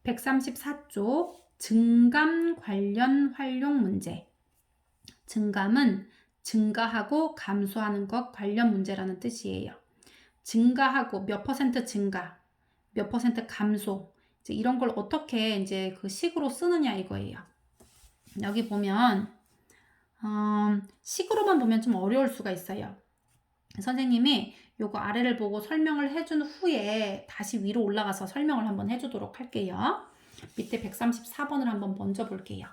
134쪽 증감 관련 활용 문제. 증감은 증가하고 감소하는 것 관련 문제라는 뜻이에요. 증가하고 몇 퍼센트 증가, 몇 퍼센트 감소, 이제 이런 걸 어떻게 이제 그 식으로 쓰느냐 이거예요. 여기 보면 식으로만 보면 좀 어려울 수가 있어요. 선생님이 요거 아래를 보고 설명을 해준 후에 다시 위로 올라가서 설명을 한번 해주도록 할게요. 밑에 134번을 한번 먼저 볼게요.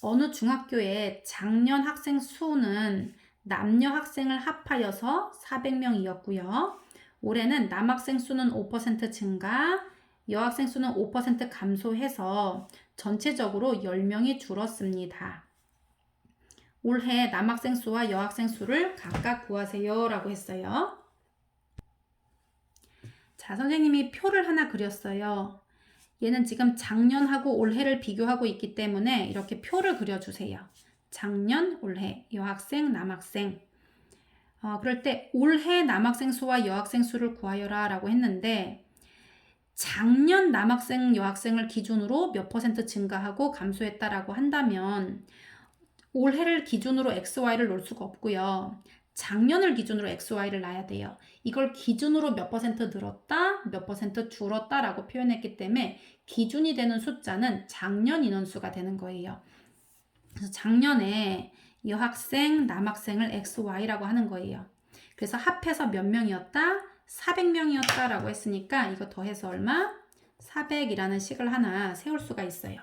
어느 중학교의 작년 학생 수는 남녀 학생을 합하여서 400명이었고요. 올해는 남학생 수는 5% 증가, 여학생 수는 5% 감소해서 전체적으로 10명이 줄었습니다. 올해 남학생 수와 여학생 수를 각각 구하세요 라고 했어요. 자, 선생님이 표를 하나 그렸어요. 얘는 지금 작년하고 올해를 비교하고 있기 때문에 이렇게 표를 그려주세요. 작년, 올해, 여학생, 남학생. 그럴 때 올해 남학생 수와 여학생 수를 구하여라 라고 했는데 작년 남학생, 여학생을 기준으로 몇 퍼센트 증가하고 감소했다라고 한다면 올해를 기준으로 XY를 놓을 수가 없고요. 작년을 기준으로 XY를 놔야 돼요. 이걸 기준으로 몇 퍼센트 늘었다, 몇 퍼센트 줄었다라고 표현했기 때문에 기준이 되는 숫자는 작년 인원수가 되는 거예요. 그래서 작년에 여학생, 남학생을 XY라고 하는 거예요. 그래서 합해서 몇 명이었다? 400명이었다라고 했으니까 이거 더해서 얼마? 400이라는 식을 하나 세울 수가 있어요.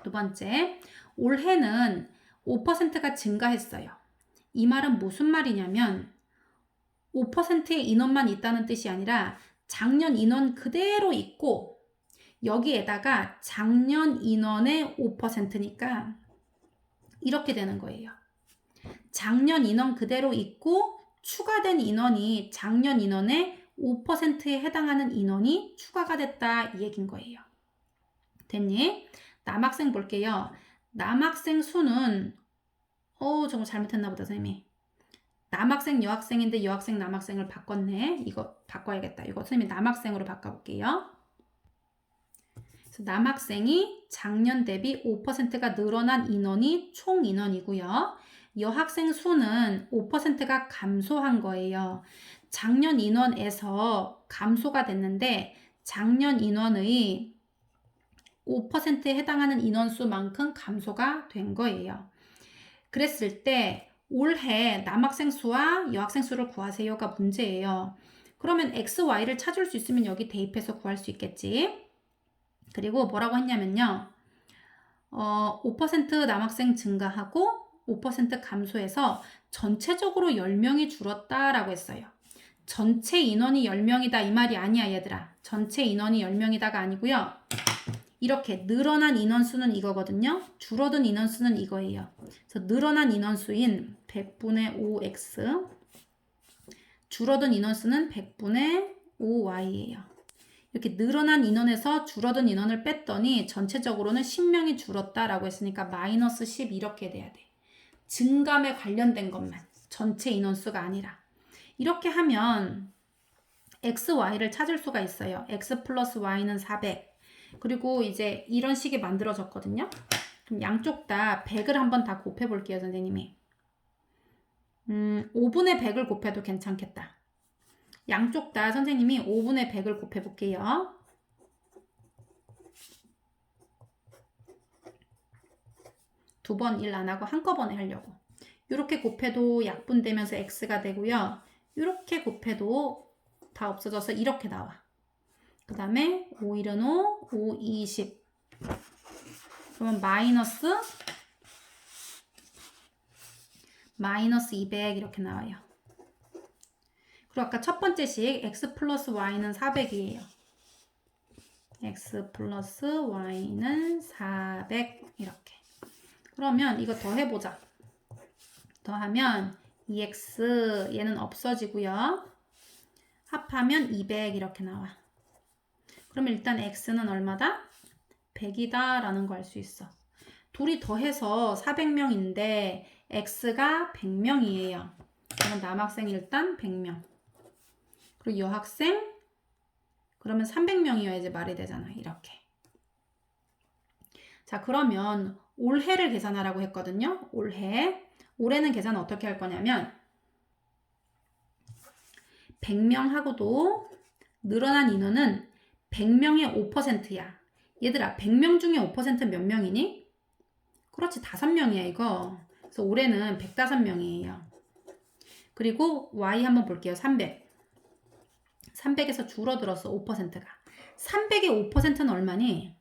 두 번째, 올해는 5%가 증가했어요. 이 말은 무슨 말이냐면 5%의 인원만 있다는 뜻이 아니라 작년 인원 그대로 있고 여기에다가 작년 인원의 5%니까 이렇게 되는 거예요. 작년 인원 그대로 있고 추가된 인원이 작년 인원의 5%에 해당하는 인원이 추가가 됐다 이 얘기인 거예요. 됐니? 남학생 볼게요. 남학생 수는 저거 잘못했나 보다 선생님이. 남학생 여학생인데 여학생 남학생을 바꿨네. 이거 바꿔야겠다. 이거 선생님이 남학생으로 바꿔볼게요. 그래서 남학생이 작년 대비 5%가 늘어난 인원이 총 인원이고요. 여학생 수는 5%가 감소한 거예요. 작년 인원에서 감소가 됐는데 작년 인원의 5%에 해당하는 인원수만큼 감소가 된 거예요. 그랬을 때 올해 남학생 수와 여학생 수를 구하세요가 문제예요. 그러면 XY를 찾을 수 있으면 여기 대입해서 구할 수 있겠지. 그리고 뭐라고 했냐면요. 5% 남학생 증가하고 5% 감소해서 전체적으로 10명이 줄었다라고 했어요. 전체 인원이 10명이다 이 말이 아니야 얘들아. 전체 인원이 10명이다가 아니고요. 이렇게 늘어난 인원수는 이거거든요. 줄어든 인원수는 이거예요. 그래서 늘어난 인원수인 100분의 5x 줄어든 인원수는 100분의 5y예요. 이렇게 늘어난 인원에서 줄어든 인원을 뺐더니 전체적으로는 10명이 줄었다라고 했으니까 마이너스 10 이렇게 돼야 돼. 증감에 관련된 것만. 전체 인원수가 아니라. 이렇게 하면 XY를 찾을 수가 있어요. X 플러스 Y는 400. 그리고 이제 이런 식이 만들어졌거든요. 그럼 양쪽 다 100을 한번 다 곱해 볼게요, 선생님이. 5분의 100을 곱해도 괜찮겠다. 양쪽 다 선생님이 5분의 100을 곱해 볼게요. 두 번 일 안 하고 한꺼번에 하려고. 이렇게 곱해도 약분되면서 x가 되고요. 이렇게 곱해도 다 없어져서 이렇게 나와. 그 다음에 5, 1은 5, 5, 20. 그러면 마이너스 200 이렇게 나와요. 그리고 아까 첫 번째 식 x 플러스 y는 400이에요. x 플러스 y는 400 이렇게. 그러면 이거 더해보자. 더하면 2x 얘는 없어지고요. 합하면 200 이렇게 나와. 그러면 일단 x는 얼마다? 100이다 라는 거 알 수 있어. 둘이 더해서 400명인데 x가 100명이에요. 그럼 남학생 일단 100명. 그리고 여학생 그러면 300명이어야지 말이 되잖아. 이렇게. 자, 그러면 올해를 계산하라고 했거든요. 올해는 계산 어떻게 할 거냐면 100명하고도 늘어난 인원은 100명의 5%야. 얘들아, 100명 중에 5% 몇 명이니? 그렇지, 5명이야 이거. 그래서 올해는 105명이에요. 그리고 Y 한번 볼게요. 300. 300에서 줄어들었어, 5%가. 300의 5%는 얼마니?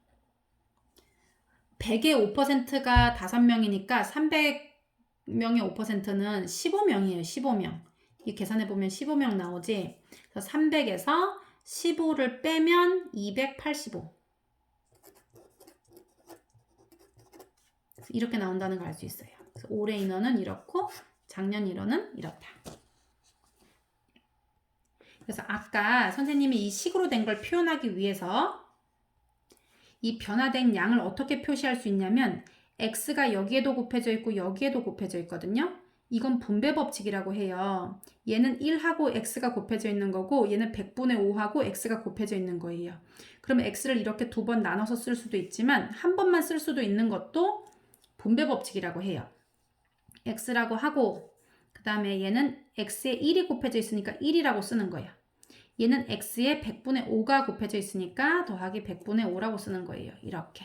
100의 5%가 5명이니까 300명의 5%는 15명이에요. 15명. 이 계산해보면 15명 나오지. 그래서 300에서 15를 빼면 285. 이렇게 나온다는 걸 알 수 있어요. 그래서 올해 인원은 이렇고 작년 인원은 이렇다. 그래서 아까 선생님이 이 식으로 된 걸 표현하기 위해서 이 변화된 양을 어떻게 표시할 수 있냐면 x가 여기에도 곱해져 있고 여기에도 곱해져 있거든요. 이건 분배 법칙이라고 해요. 얘는 1하고 x가 곱해져 있는 거고 얘는 100분의 5하고 x가 곱해져 있는 거예요. 그러면 x를 이렇게 두 번 나눠서 쓸 수도 있지만 한 번만 쓸 수도 있는 것도 분배 법칙이라고 해요. x라고 하고 그 다음에 얘는 x에 1이 곱해져 있으니까 1이라고 쓰는 거예요. 얘는 x에 100분의 5가 곱해져 있으니까 더하기 100분의 5라고 쓰는 거예요. 이렇게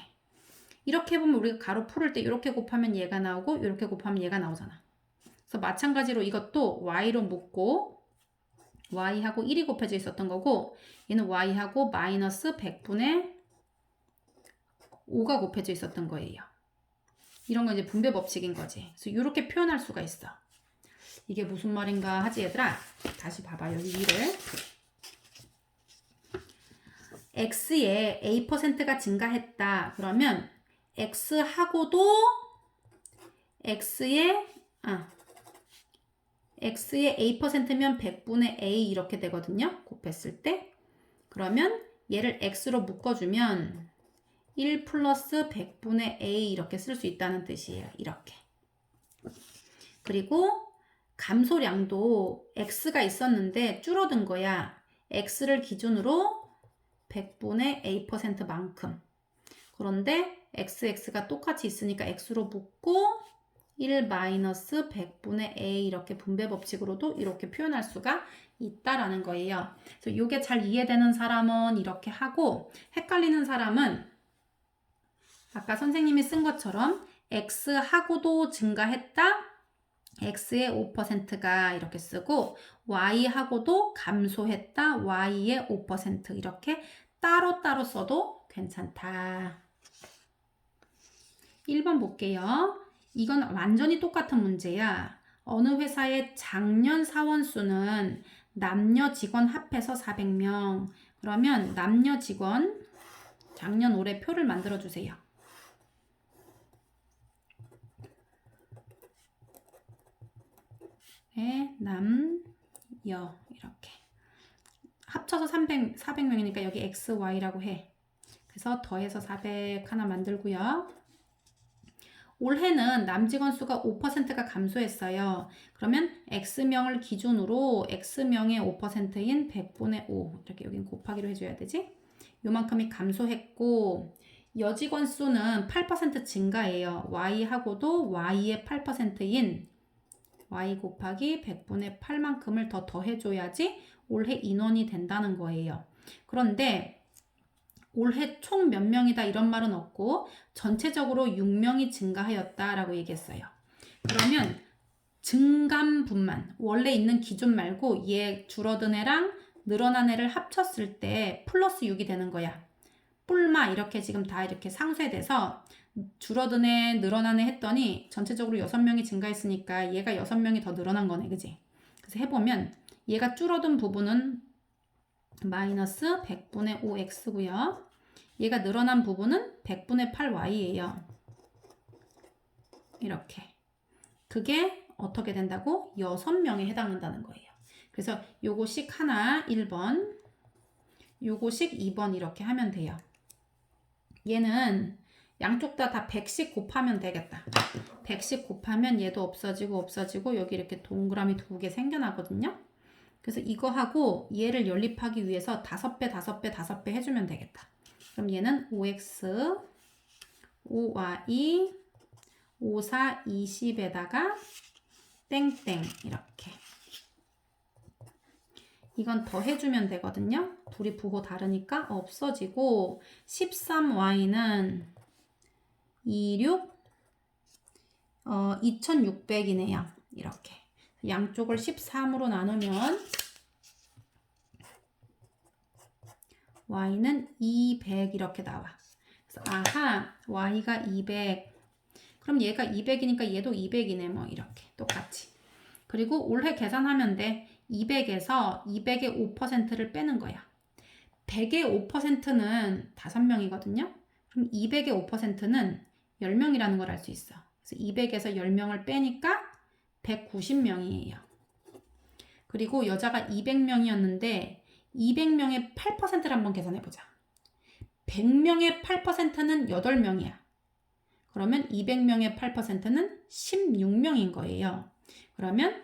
해보면 우리가 가로 풀을 때 이렇게 곱하면 얘가 나오고 이렇게 곱하면 얘가 나오잖아. 그래서 마찬가지로 이것도 y로 묶고 y하고 1이 곱해져 있었던 거고 얘는 y하고 마이너스 100분의 5가 곱해져 있었던 거예요. 이런 건 이제 분배 법칙인 거지. 그래서 이렇게 표현할 수가 있어. 이게 무슨 말인가 하지 얘들아? 다시 봐봐 여기 위를. x에 a%가 증가했다. 그러면 x하고도 x에 a%면 100분의 a 이렇게 되거든요. 곱했을 때. 그러면 얘를 x로 묶어주면 1 플러스 100분의 a 이렇게 쓸 수 있다는 뜻이에요. 이렇게. 그리고 감소량도 x가 있었는데 줄어든 거야. x를 기준으로 100분의 a%만큼. 그런데 x가 똑같이 있으니까 x로 묶고 1 마이너스 100분의 a 이렇게 분배 법칙으로도 이렇게 표현할 수가 있다라는 거예요. 그래서 이게 잘 이해되는 사람은 이렇게 하고 헷갈리는 사람은 아까 선생님이 쓴 것처럼 x하고도 증가했다. x의 5%가 이렇게 쓰고 y하고도 감소했다. y의 5% 이렇게 따로따로 써도 괜찮다. 1번 볼게요. 이건 완전히 똑같은 문제야. 어느 회사의 작년 사원수는 남녀 직원 합해서 400명. 그러면 남녀 직원 작년 올해 표를 만들어 주세요. 네, 남녀 이렇게 합쳐서 400명이니까 여기 x, y라고 해. 그래서 더해서 400 하나 만들고요. 올해는 남직원 수가 5%가 감소했어요. 그러면 x명을 기준으로 x명의 5%인 100분의 5 이렇게 여긴 곱하기로 해줘야 되지? 요만큼이 감소했고 여직원 수는 8% 증가해요. y하고도 y의 8%인 y 곱하기 100분의 8만큼을 더 더해줘야지 올해 인원이 된다는 거예요. 그런데 올해 총 몇 명이다 이런 말은 없고 전체적으로 6명이 증가하였다라고 얘기했어요. 그러면 증감분만 원래 있는 기준 말고 얘 줄어든 애랑 늘어난 애를 합쳤을 때 플러스 6이 되는 거야. 뿔마 이렇게 지금 다 이렇게 상쇄돼서 줄어든 애 늘어난 애 했더니 전체적으로 6명이 증가했으니까 얘가 6명이 더 늘어난 거네. 그지? 그래서 해보면 얘가 줄어든 부분은 마이너스 100분의 5x고요. 얘가 늘어난 부분은 100분의 8y예요. 이렇게. 그게 어떻게 된다고? 6명에 해당한다는 거예요. 그래서 요거식 하나 1번, 요거식 2번 이렇게 하면 돼요. 얘는 양쪽 다 100씩 곱하면 되겠다. 100씩 곱하면 얘도 없어지고 여기 이렇게 동그라미 2개 생겨나거든요. 그래서 이거하고 얘를 연립하기 위해서 5배, 5배, 5배 해주면 되겠다. 그럼 얘는 5x, 5y, 5, 4, 20에다가 땡땡 이렇게. 이건 더 해주면 되거든요. 둘이 부호 다르니까 없어지고 13y는 26, 2600이네요. 이렇게. 양쪽을 13으로 나누면 y는 200 이렇게 나와. 그래서 아하, y가 200. 그럼 얘가 200이니까 얘도 200이네. 뭐 이렇게 똑같이. 그리고 올해 계산하면 돼. 200에서 200의 5%를 빼는 거야. 100의 5%는 5명이거든요. 그럼 200의 5%는 10명이라는 걸 알 수 있어. 그래서 200에서 10명을 빼니까 190명이에요. 그리고 여자가 200명이었는데 200명의 8%를 한번 계산해보자. 100명의 8%는 8명이야. 그러면 200명의 8%는 16명인 거예요. 그러면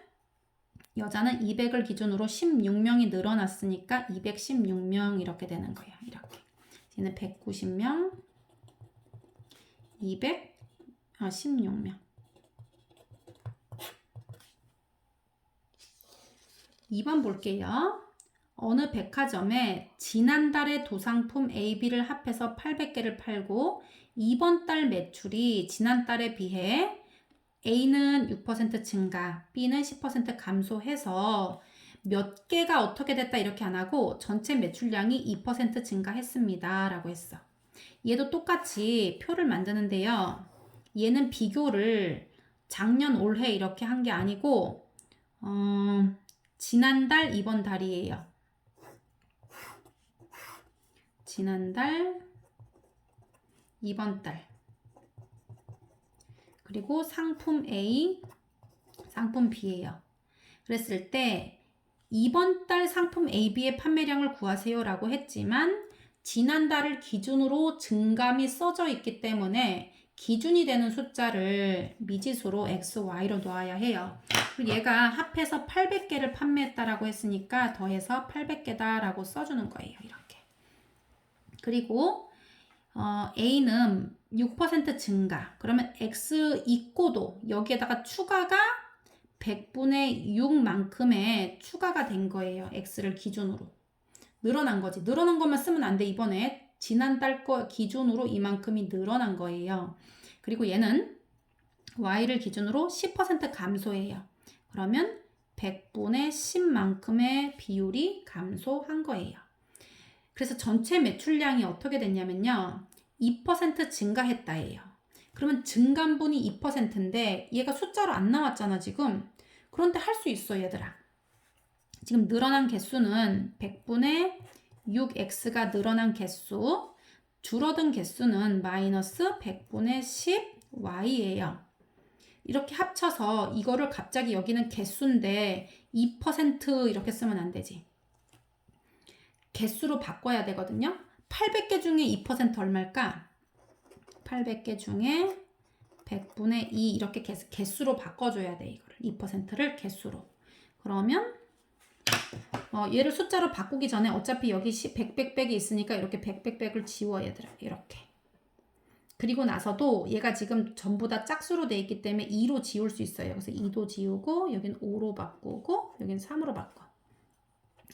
여자는 200을 기준으로 16명이 늘어났으니까 216명 이렇게 되는 거야. 이렇게. 얘는 190명, 16명. 2번 볼게요. 어느 백화점에 지난달의 두 상품 A, B를 합해서 800개를 팔고 이번 달 매출이 지난달에 비해 A는 6% 증가, B는 10% 감소해서 몇 개가 어떻게 됐다 이렇게 안 하고 전체 매출량이 2% 증가했습니다 라고 했어. 얘도 똑같이 표를 만드는데요. 얘는 비교를 작년, 올해 이렇게 한 게 아니고 지난달, 이번 달이에요. 지난달, 이번 달. 그리고 상품 A, 상품 B예요. 그랬을 때 이번 달 상품 A, B의 판매량을 구하세요 라고 했지만 지난달을 기준으로 증감이 써져 있기 때문에 기준이 되는 숫자를 미지수로 X, Y로 놓아야 해요. 그리고 얘가 합해서 800개를 판매했다라고 했으니까 더해서 800개다 라고 써주는 거예요. 이렇게. 그리고 A는 6% 증가. 그러면 X 있고도 여기에다가 추가가 100분의 6만큼의 추가가 된 거예요. X를 기준으로. 늘어난 거지. 늘어난 것만 쓰면 안 돼. 이번에 지난달 거 기준으로 이만큼이 늘어난 거예요. 그리고 얘는 Y를 기준으로 10% 감소해요. 그러면 100분의 10만큼의 비율이 감소한 거예요. 그래서 전체 매출량이 어떻게 됐냐면요. 2% 증가했다예요. 그러면 증감분이 2%인데 얘가 숫자로 안 나왔잖아 지금. 그런데 할 수 있어 얘들아. 지금 늘어난 개수는 100분의 6x가 늘어난 개수, 줄어든 개수는 마이너스 100분의 10y예요. 이렇게 합쳐서 이거를 갑자기 여기는 개수인데 2% 이렇게 쓰면 안 되지. 개수로 바꿔야 되거든요. 800개 중에 2% 얼마일까? 800개 중에 100분의 2 이렇게 개수로 바꿔줘야 돼. 이거를 2%를 개수로. 그러면 얘를 숫자로 바꾸기 전에 어차피 여기 100, 100이 있으니까 이렇게 100, 100을 지워 얘들아. 이렇게. 그리고 나서도 얘가 지금 전부 다 짝수로 돼 있기 때문에 2로 지울 수 있어요. 그래서 2도 지우고 여긴 5로 바꾸고 여긴 3으로 바꿔.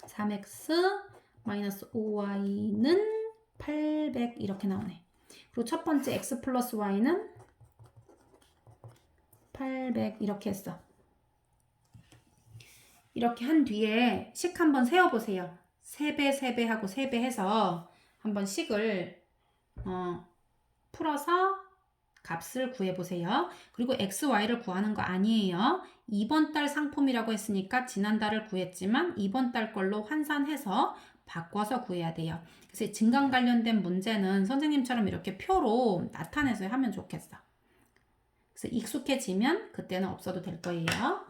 3x 마이너스 5y는 800 이렇게 나오네. 그리고 첫 번째 x 플러스 y는 800 이렇게 했어. 이렇게 한 뒤에 식 한번 세어보세요. 3배, 3배 하고 3배 해서 한번 식을 풀어서 값을 구해보세요. 그리고 x, y를 구하는 거 아니에요. 이번 달 상품이라고 했으니까 지난달을 구했지만 이번 달 걸로 환산해서 바꿔서 구해야 돼요. 그래서 증감 관련된 문제는 선생님처럼 이렇게 표로 나타내서 하면 좋겠어. 그래서 익숙해지면 그때는 없어도 될 거예요.